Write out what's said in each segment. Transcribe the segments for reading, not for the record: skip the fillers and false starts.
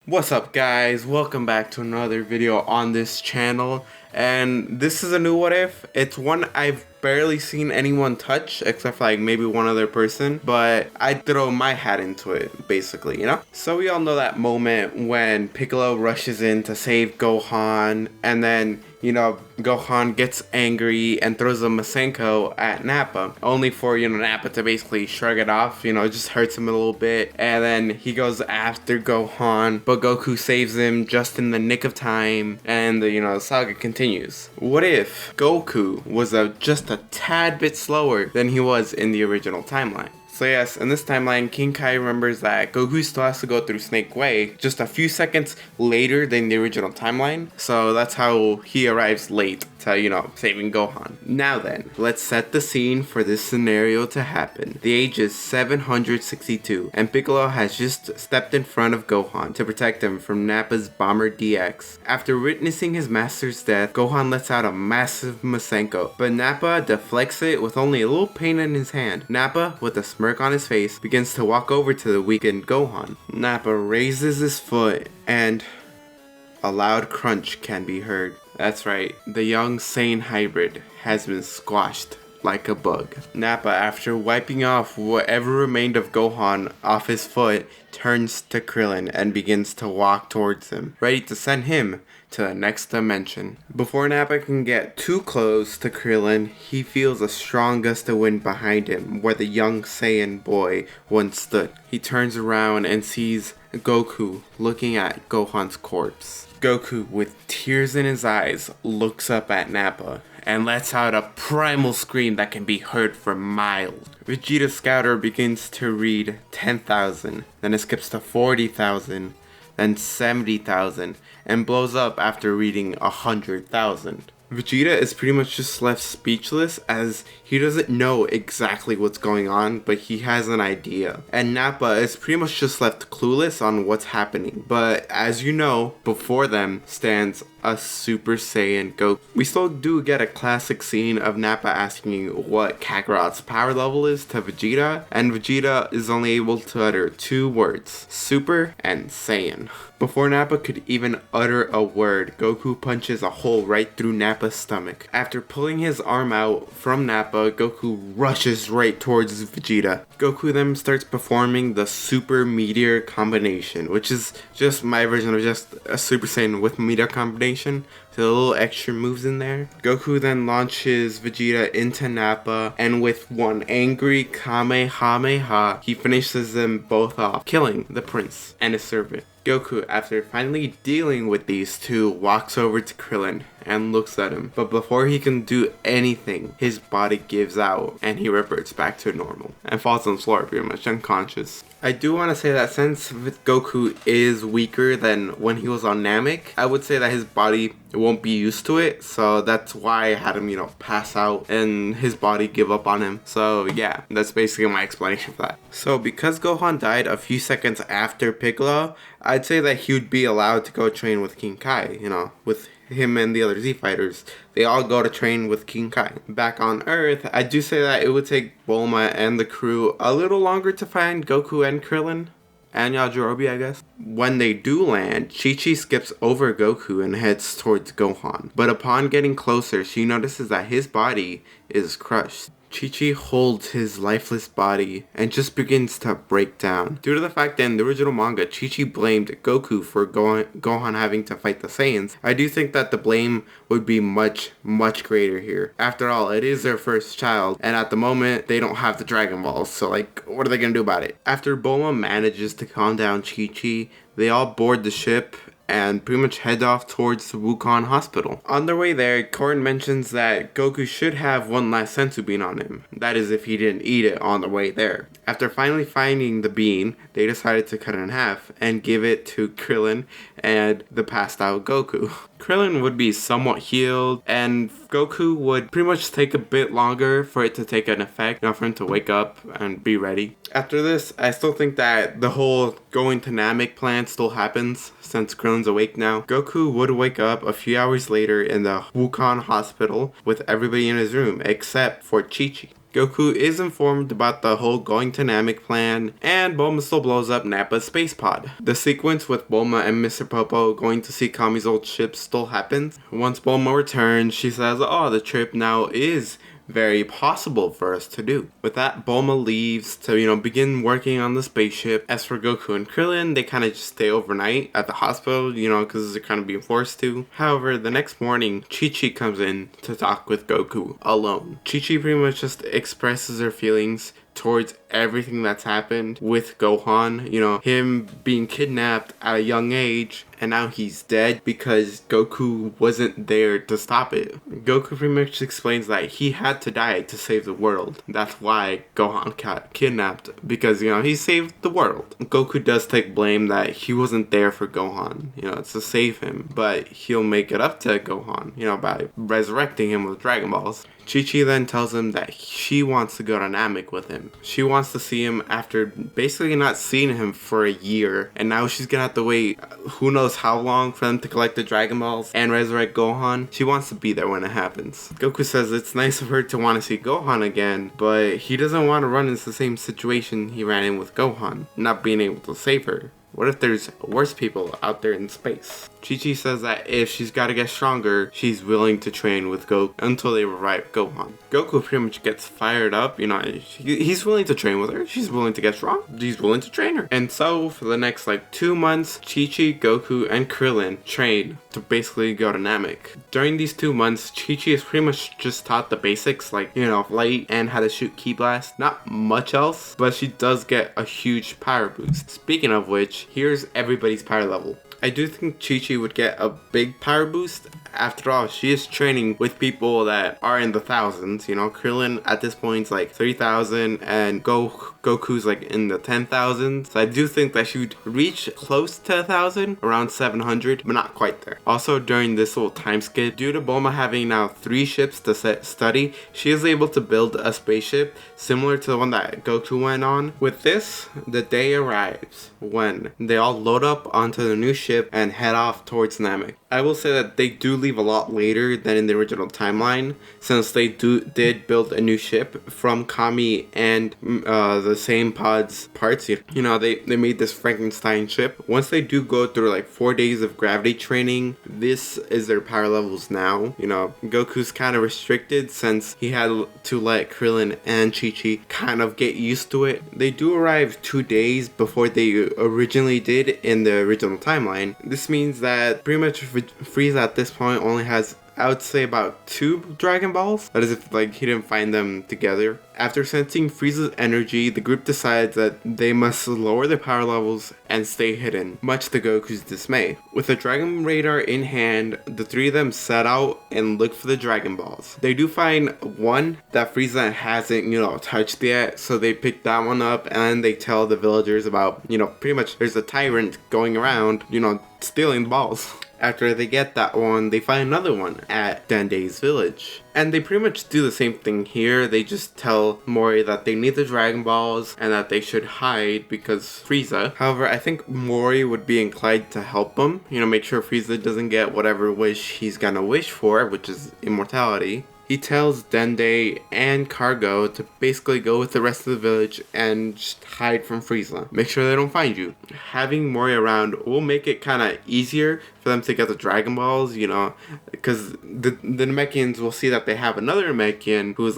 What's up guys, welcome back to another video on this channel, and this is a new what if. It's one I've barely seen anyone touch except for like maybe one other person, but I throw my hat into it basically, you know? So we all know that moment when Piccolo rushes in to save Gohan, and then Gohan gets angry and throws a Masenko at Nappa, only for, Nappa to basically shrug it off, it just hurts him a little bit, and then he goes after Gohan, but Goku saves him just in the nick of time, and the saga continues. What if Goku was just a tad bit slower than he was in the original timeline? So yes, in this timeline, King Kai remembers that Goku still has to go through Snake Way just a few seconds later than the original timeline. So that's how he arrives late to, saving Gohan. Now then, let's set the scene for this scenario to happen. The age is 762, and Piccolo has just stepped in front of Gohan to protect him from Nappa's Bomber DX. After witnessing his master's death, Gohan lets out a massive Masenko, but Nappa deflects it with only a little pain in his hand. Nappa, with a smirk on his face, begins to walk over to the weakened Gohan. Nappa raises his foot, and a loud crunch can be heard. That's right, the young Saiyan hybrid has been squashed like a bug. Nappa, after wiping off whatever remained of Gohan off his foot, turns to Krillin and begins to walk towards him, ready to send him to the next dimension. Before Nappa can get too close to Krillin, he feels a strong gust of wind behind him where the young Saiyan boy once stood. He turns around and sees Goku looking at Gohan's corpse. Goku, with tears in his eyes, looks up at Nappa and lets out a primal scream that can be heard for miles. Vegeta's scouter begins to read 10,000, then it skips to 40,000, then 70,000, and blows up after reading 100,000. Vegeta is pretty much just left speechless as he doesn't know exactly what's going on, but he has an idea. And Nappa is pretty much just left clueless on what's happening. But as you know, before them stands a Super Saiyan Goku. We still do get a classic scene of Nappa asking what Kakarot's power level is to Vegeta, and Vegeta is only able to utter two words: Super and Saiyan. Before Nappa could even utter a word, Goku punches a hole right through Nappa's stomach. After pulling his arm out from Nappa, Goku rushes right towards Vegeta. Goku then starts performing the Super Meteor combination, which is just my version of just a Super Saiyan with Meteor combination. So a little extra moves in there. Goku then launches Vegeta into Nappa, and with one angry Kamehameha, he finishes them both off, killing the prince and his servant. Goku, after finally dealing with these two, walks over to Krillin and looks at him. But before he can do anything, his body gives out and he reverts back to normal and falls on the floor pretty much unconscious. I do want to say that since Goku is weaker than when he was on Namek, I would say that his body won't be used to it, so that's why I had him, pass out and his body give up on him. So yeah, that's basically my explanation for that. So because Gohan died a few seconds after Piccolo, I'd say that he would be allowed to go train with King Kai, with him and the other Z fighters. They all go to train with King Kai. Back on Earth, I do say that it would take Bulma and the crew a little longer to find Goku and Krillin. And Yajirobe, I guess. When they do land, Chi-Chi skips over Goku and heads towards Gohan. But upon getting closer, she notices that his body is crushed. Chi-Chi holds his lifeless body and just begins to break down. Due to the fact that in the original manga, Chi-Chi blamed Goku for Gohan having to fight the Saiyans, I do think that the blame would be much, much greater here. After all, it is their first child, and at the moment, they don't have the Dragon Balls, so what are they gonna do about it? After Bulma manages to calm down Chi-Chi, they all board the ship and pretty much head off towards the Wukong hospital. On their way there, Korin mentions that Goku should have one last senzu bean on him. That is if he didn't eat it on the way there. After finally finding the bean, they decided to cut it in half and give it to Krillin and the passed out Goku. Krillin would be somewhat healed, and Goku would pretty much take a bit longer for it to take an effect, for him to wake up and be ready. After this, I still think that the whole going to Namek plan still happens, since Krillin's awake now. Goku would wake up a few hours later in the Wukong hospital with everybody in his room, except for Chi-Chi. Goku is informed about the whole going to Namek plan, and Bulma still blows up Nappa's space pod. The sequence with Bulma and Mr. Popo going to see Kami's old ship still happens. Once Bulma returns, she says, oh, the trip now is very possible for us to do. With that, Bulma leaves to, begin working on the spaceship. As for Goku and Krillin, they kind of just stay overnight at the hospital, because they're kind of being forced to. However, the next morning, Chi-Chi comes in to talk with Goku alone. Chi-Chi pretty much just expresses her feelings towards everything that's happened with Gohan, him being kidnapped at a young age, and now he's dead because Goku wasn't there to stop it. Goku pretty much explains that he had to die to save the world. That's why Gohan got kidnapped, because, he saved the world. Goku does take blame that he wasn't there for Gohan, to save him, but he'll make it up to Gohan, by resurrecting him with Dragon Balls. Chi-Chi then tells him that she wants to go to Namek with him. She wants to see him after basically not seeing him for a year, and now she's gonna have to wait who knows how long for them to collect the Dragon Balls and resurrect Gohan. She wants to be there when it happens. Goku says it's nice of her to want to see Gohan again, but he doesn't want to run into the same situation he ran in with Gohan, not being able to save her. What if there's worse people out there in space? Chi-Chi says that if she's got to get stronger, she's willing to train with Goku until they revive Gohan. Goku pretty much gets fired up, he's willing to train with her, she's willing to get strong, he's willing to train her. And so, for the next 2 months, Chi-Chi, Goku, and Krillin train to basically go to Namek. During these 2 months, Chi-Chi is pretty much just taught the basics, flight and how to shoot Ki Blast. Not much else, but she does get a huge power boost. Speaking of which, here's everybody's power level. I do think Chi-Chi would get a big power boost. After all, she is training with people that are in the thousands. Krillin at this point is 3,000 and Goku's in the 10,000. So I do think that she would reach close to 1,000, around 700, but not quite there. Also, during this little time skip, due to Bulma having now 3 ships to study, she is able to build a spaceship similar to the one that Goku went on. With this, the day arrives when they all load up onto the new ship and head off towards Namek. I will say that they do leave a lot later than in the original timeline, since they did build a new ship from Kami and the same pod's parts. They made this Frankenstein ship. Once they do go through 4 days of gravity training, this is their power levels now. Goku's kind of restricted since he had to let Krillin and Chi-Chi kind of get used to it. They do arrive 2 days before they originally did in the original timeline. This means that pretty much Frieza at this point only has, I would say, about 2 Dragon Balls. That is if he didn't find them together. After sensing Frieza's energy, the group decides that they must lower their power levels and stay hidden, much to Goku's dismay. With the Dragon Radar in hand, the 3 of them set out and look for the Dragon Balls. They do find one that Frieza hasn't, touched yet, so they pick that one up, and then they tell the villagers about, pretty much there's a tyrant going around, stealing the balls. After they get that one, they find another one at Dende's village. And they pretty much do the same thing here. They just tell Mori that they need the Dragon Balls and that they should hide because Frieza. However, I think Mori would be inclined to help them. Make sure Frieza doesn't get whatever wish he's gonna wish for, which is immortality. He tells Dende and Cargo to basically go with the rest of the village and just hide from Frieza. Make sure they don't find you. Having Mori around will make it kind of easier for them to get the Dragon Balls, because the Namekians will see that they have another Namekian who's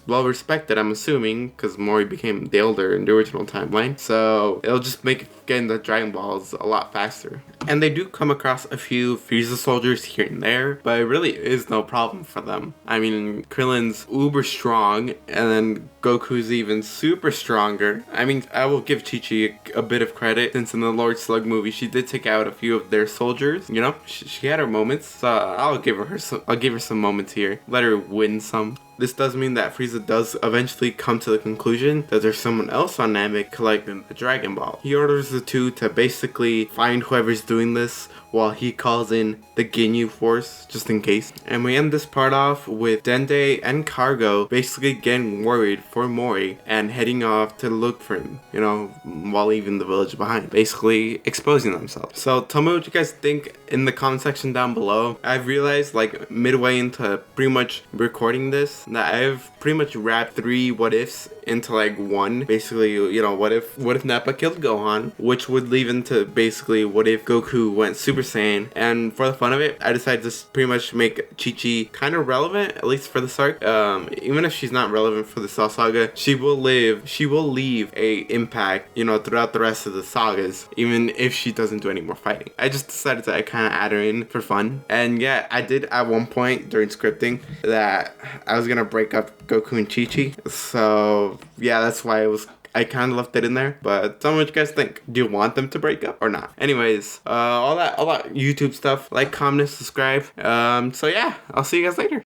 well respected, I'm assuming, because Mori became the elder in the original timeline. So it'll just make getting the Dragon Balls a lot faster. And they do come across a few Frieza soldiers here and there, but it really is no problem for them. I mean, Krillin's uber strong, and then Goku's even super stronger. I mean, I will give Chi-Chi a bit of credit, since in the Lord Slug movie, she did take out a few of their soldiers. She had her moments, so I'll give her some moments here. Let her win some. This does mean that Frieza does eventually come to the conclusion that there's someone else on Namek collecting the Dragon Ball. He orders the 2 to basically find whoever's doing this while he calls in the Ginyu Force, just in case. And we end this part off with Dende and Cargo basically getting worried for Mori and heading off to look for him, while leaving the village behind. Basically exposing themselves. So tell me what you guys think in the comment section down below. I've realized midway into pretty much recording this that I've pretty much wrapped 3 what ifs into like one. Basically, you know, what if Nappa killed Gohan, which would lead into basically what if Goku went Super Saiyan. And for the fun of it, I decided to pretty much make Chi-Chi kind of relevant, at least for the arc. Even if she's not relevant for the Cell Saga, she will leave a impact, you know, throughout the rest of the sagas, even if she doesn't do any more fighting. I just decided to kind of add her in for fun. And yeah, I did at one point during scripting that I was gonna break up Goku and Chi-Chi. So yeah, that's why I kind of left it in there, but tell me what you guys think. Do you want them to break up or not? Anyways, all that YouTube stuff. Like, comment, subscribe. So yeah, I'll see you guys later.